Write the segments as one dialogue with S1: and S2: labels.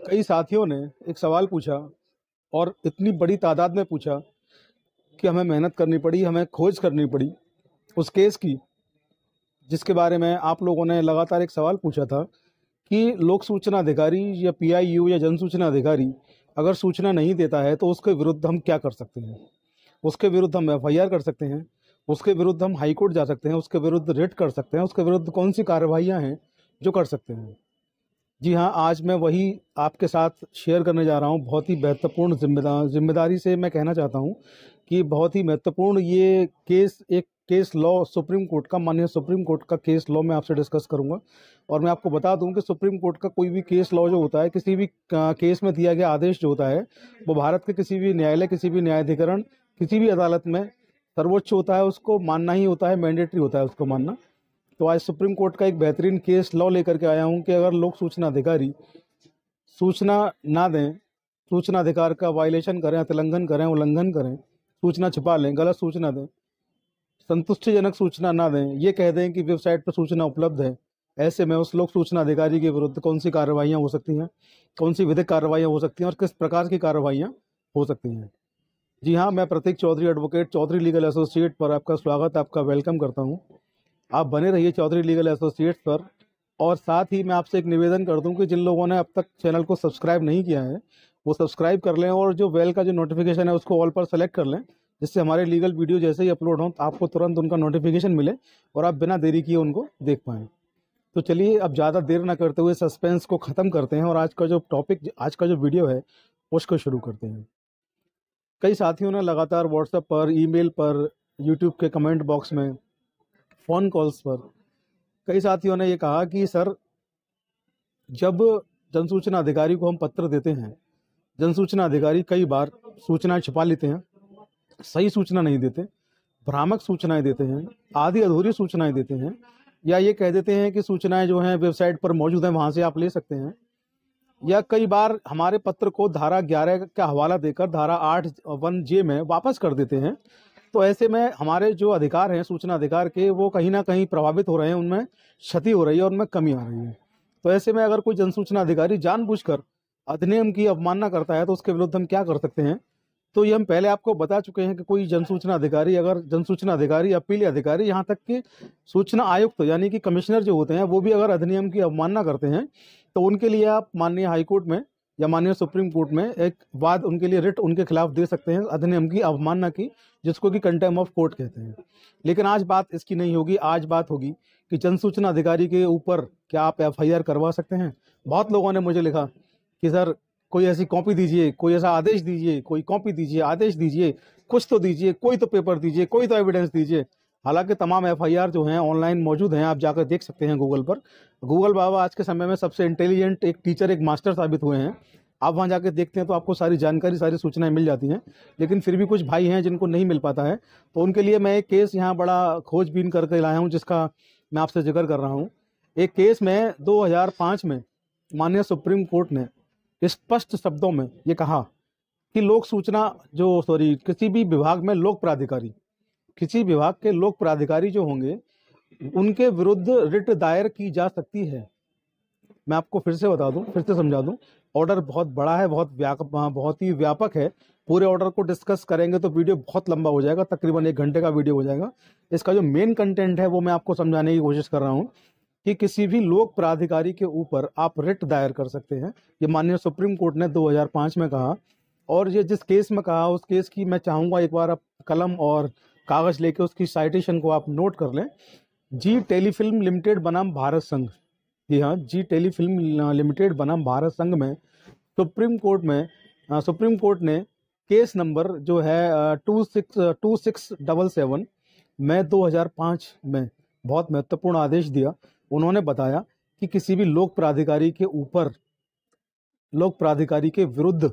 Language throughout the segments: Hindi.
S1: कई साथियों ने एक सवाल पूछा और इतनी बड़ी तादाद में पूछा कि हमें मेहनत करनी पड़ी, हमें खोज करनी पड़ी उस केस की जिसके बारे में आप लोगों ने लगातार एक सवाल पूछा था कि लोक सूचना अधिकारी या पीआईयू या जन सूचना अधिकारी अगर सूचना नहीं देता है तो उसके विरुद्ध हम क्या कर सकते हैं। उसके विरुद्ध हम एफआईआर कर सकते हैं, उसके विरुद्ध हम हाई कोर्ट जा सकते हैं, उसके विरुद्ध रिट कर सकते हैं, उसके विरुद्ध कौन सी कार्रवाइयाँ हैं जो कर सकते हैं। जी हाँ, आज मैं वही आपके साथ शेयर करने जा रहा हूँ। बहुत ही महत्वपूर्ण जिम्मेदारी से मैं कहना चाहता हूँ कि बहुत ही महत्वपूर्ण ये केस, एक केस लॉ सुप्रीम कोर्ट का, माननीय सुप्रीम कोर्ट का केस लॉ मैं आपसे डिस्कस करूँगा। और मैं आपको बता दूं कि सुप्रीम कोर्ट का कोई भी केस लॉ जो होता है, किसी भी केस में दिया गया आदेश जो होता है, वो भारत के किसी भी न्यायालय, किसी भी न्यायाधिकरण, किसी भी अदालत में सर्वोच्च होता है, उसको मानना ही होता है, मैंडेटरी होता है उसको मानना। तो आज सुप्रीम कोर्ट का एक बेहतरीन केस लॉ लेकर के आया हूं कि अगर लोक सूचना अधिकारी सूचना ना दें, सूचना अधिकार का वायलेशन करें, अतिलंघन करें, उल्लंघन करें, सूचना छिपा लें, गलत सूचना दें, संतुष्टिजनक सूचना ना दें, ये कह दें कि वेबसाइट पर सूचना उपलब्ध है, ऐसे में उस लोक सूचना अधिकारी के विरुद्ध कौन सी कार्रवाइयाँ हो सकती हैं, कौन सी विधिक कार्रवाइयाँ हो सकती हैं और किस प्रकार की कार्रवाइयाँ हो सकती हैं। जी हाँ, मैं Prateek Chaudhary, advocate, Chaudhary legal associate पर आपका स्वागत, आपका वेलकम करता हूँ। आप बने रहिए चौधरी लीगल एसोसिएट्स पर। और साथ ही मैं आपसे एक निवेदन कर दूं कि जिन लोगों ने अब तक चैनल को सब्सक्राइब नहीं किया है वो सब्सक्राइब कर लें और जो बेल का जो नोटिफिकेशन है उसको ऑल पर सेलेक्ट कर लें, जिससे हमारे लीगल वीडियो जैसे ही अपलोड हों तो आपको तुरंत उनका नोटिफिकेशन मिले और आप बिना देरी किए उनको देख पाएँ। तो चलिए अब ज़्यादा देर ना करते हुए सस्पेंस को ख़त्म करते हैं और आज का जो टॉपिक, आज का जो वीडियो है उसको शुरू करते हैं। कई साथियों ने लगातार व्हाट्सएप पर, ईमेल पर, यूट्यूब के कमेंट बॉक्स में, फ़ोन कॉल्स पर कई साथियों ने ये कहा कि सर, जब जन सूचना अधिकारी को हम पत्र देते हैं, जन सूचना अधिकारी कई बार सूचनाएं छिपा लेते हैं, सही सूचना नहीं देते, भ्रामक सूचनाएं देते हैं, आधी अधूरी सूचनाएं देते हैं, या ये कह देते हैं कि सूचनाएं जो हैं वेबसाइट पर मौजूद हैं, वहां से आप ले सकते हैं, या कई बार हमारे पत्र को धारा 11 का हवाला देकर धारा 8(1)(j) में वापस कर देते हैं। तो ऐसे में हमारे जो अधिकार हैं सूचना अधिकार के, वो कहीं ना कहीं प्रभावित हो रहे हैं, उनमें क्षति हो रही है, उनमें कमी आ रही है। तो ऐसे में अगर कोई जनसूचना अधिकारी जानबूझकर अधिनियम की अवमानना करता है तो उसके विरुद्ध हम क्या कर सकते हैं। तो ये हम पहले आपको बता चुके हैं कि कोई जनसूचना अधिकारी, अगर जनसूचना अधिकारी, अपील अधिकारी, यहाँ तक कि सूचना आयुक्त यानी कि कमिश्नर जो होते हैं, वो भी अगर अधिनियम की अवमानना करते हैं तो उनके लिए आप माननीय हाईकोर्ट में या माननीय सुप्रीम कोर्ट में एक वाद, उनके लिए रिट उनके खिलाफ दे सकते हैं अधिनियम की अवमानना की, जिसको कि कंटेम्प्ट ऑफ कोर्ट कहते हैं। लेकिन आज बात इसकी नहीं होगी। आज बात होगी कि जनसूचना अधिकारी के ऊपर क्या आप एफआईआर करवा सकते हैं। बहुत लोगों ने मुझे लिखा कि सर कोई ऐसी कॉपी दीजिए, कोई ऐसा आदेश दीजिए, कोई कॉपी दीजिए, आदेश दीजिए, कुछ तो दीजिए, कोई तो पेपर दीजिए, कोई तो एविडेंस दीजिए। हालांकि तमाम एफआईआर जो हैं ऑनलाइन मौजूद हैं, आप जाकर देख सकते हैं गूगल पर। गूगल बाबा आज के समय में सबसे इंटेलिजेंट एक टीचर, एक मास्टर साबित हुए हैं। आप वहाँ जाकर देखते हैं तो आपको सारी जानकारी, सारी सूचनाएं मिल जाती हैं। लेकिन फिर भी कुछ भाई हैं जिनको नहीं मिल पाता है, तो उनके लिए मैं एक केस यहाँ बड़ा खोजबीन करके लाया हूँ, जिसका मैं आपसे जिक्र कर रहा हूँ। एक केस में 2005 में माननीय सुप्रीम कोर्ट ने स्पष्ट शब्दों में ये कहा कि लोक सूचना किसी भी विभाग में लोक प्राधिकारी, किसी विभाग के लोक प्राधिकारी जो होंगे उनके विरुद्ध रिट दायर की जा सकती है। मैं आपको फिर से बता दूं, फिर से समझा दूं, ऑर्डर बहुत बड़ा है, बहुत ही व्यापक है। पूरे ऑर्डर को डिस्कस करेंगे तो वीडियो बहुत लंबा हो जाएगा, तकरीबन 1 घंटे का वीडियो हो जाएगा। इसका जो मेन कंटेंट है वो मैं आपको समझाने की कोशिश कर रहा हूँ कि किसी भी लोक प्राधिकारी के ऊपर आप रिट दायर कर सकते हैं। ये माननीय सुप्रीम कोर्ट ने 2005 में कहा। और ये जिस केस में कहा, उस केस की मैं चाहूँगा एक बार आप कलम और कागज़ लेके उसकी साइटेशन को आप नोट कर लें। जी टेलीफिल्म लिमिटेड बनाम भारत संघ। जी हाँ, जी टेलीफिल्म लिमिटेड बनाम भारत संघ में सुप्रीम कोर्ट ने केस नंबर जो है 2677 में 2005 में बहुत महत्वपूर्ण आदेश दिया। उन्होंने बताया कि किसी भी लोक प्राधिकारी के ऊपर, लोक प्राधिकारी के विरुद्ध,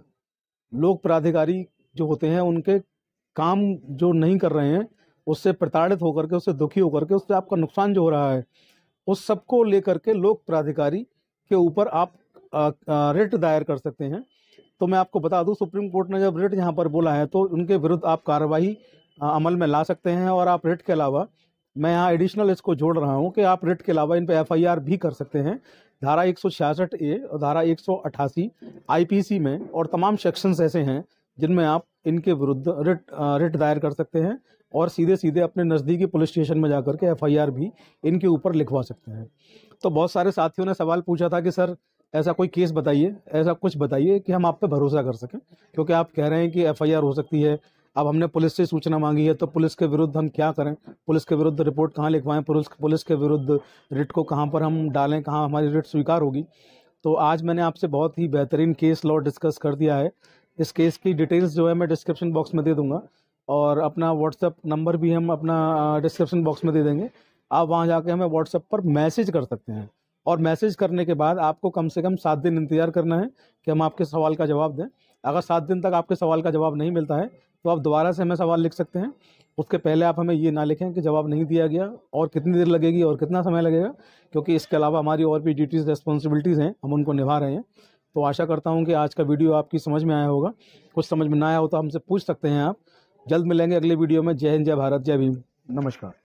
S1: लोक प्राधिकारी जो होते हैं उनके काम जो नहीं कर रहे हैं, उससे प्रताड़ित होकर के, उससे दुखी होकर के, उससे आपका नुकसान जो हो रहा है, उस सबको लेकर के लोक प्राधिकारी के ऊपर आप रिट दायर कर सकते हैं। तो मैं आपको बता दूं, सुप्रीम कोर्ट ने जब रिट यहाँ पर बोला है तो उनके विरुद्ध आप कार्रवाई अमल में ला सकते हैं। और आप रिट के अलावा मैं यहाँ एडिशनल इसको जोड़ रहा हूँ कि आप रिट के अलावा इन पे एफआईआर भी कर सकते हैं। धारा 166A और धारा 188 आईपीसी में और तमाम सेक्शंस ऐसे हैं जिनमें आप इनके विरुद्ध रिट दायर कर सकते हैं और सीधे सीधे अपने नज़दीकी पुलिस स्टेशन में जाकर के एफआईआर भी इनके ऊपर लिखवा सकते हैं। तो बहुत सारे साथियों ने सवाल पूछा था कि सर ऐसा कोई केस बताइए, ऐसा कुछ बताइए कि हम आप पे भरोसा कर सकें, क्योंकि आप कह रहे हैं कि एफआईआर हो सकती है। अब हमने पुलिस से सूचना मांगी है तो पुलिस के विरुद्ध हम क्या करें, पुलिस के विरुद्ध रिपोर्ट कहाँ लिखवाएं, पुलिस के विरुद्ध रिट को कहाँ पर हम डालें, कहाँ हमारी रिट स्वीकार होगी। तो आज मैंने आपसे बहुत ही बेहतरीन केस लॉ डिस्कस कर दिया है। इस केस की डिटेल्स जो है मैं डिस्क्रिप्शन बॉक्स में दे दूंगा और अपना व्हाट्सएप नंबर भी हम अपना डिस्क्रिप्शन बॉक्स में दे देंगे। आप वहाँ जाके हमें व्हाट्सएप पर मैसेज कर सकते हैं और मैसेज करने के बाद आपको कम से कम 7 दिन इंतज़ार करना है कि हम आपके सवाल का जवाब दें। अगर 7 दिन तक आपके सवाल का जवाब नहीं मिलता है तो आप दोबारा से हमें सवाल लिख सकते हैं। उसके पहले आप हमें ये ना लिखें कि जवाब नहीं दिया गया और कितनी देर लगेगी और कितना समय लगेगा, क्योंकि इसके अलावा हमारी और भी ड्यूटीज़ रिस्पॉन्सिबिलिटीज़ हैं, हम उनको निभा रहे हैं। तो आशा करता हूँ कि आज का वीडियो आपकी समझ में आया होगा। कुछ समझ में ना आया हो तो हमसे पूछ सकते हैं आप। जल्द मिलेंगे अगले वीडियो में। जय हिंद, जय भारत, जय भीम, नमस्कार।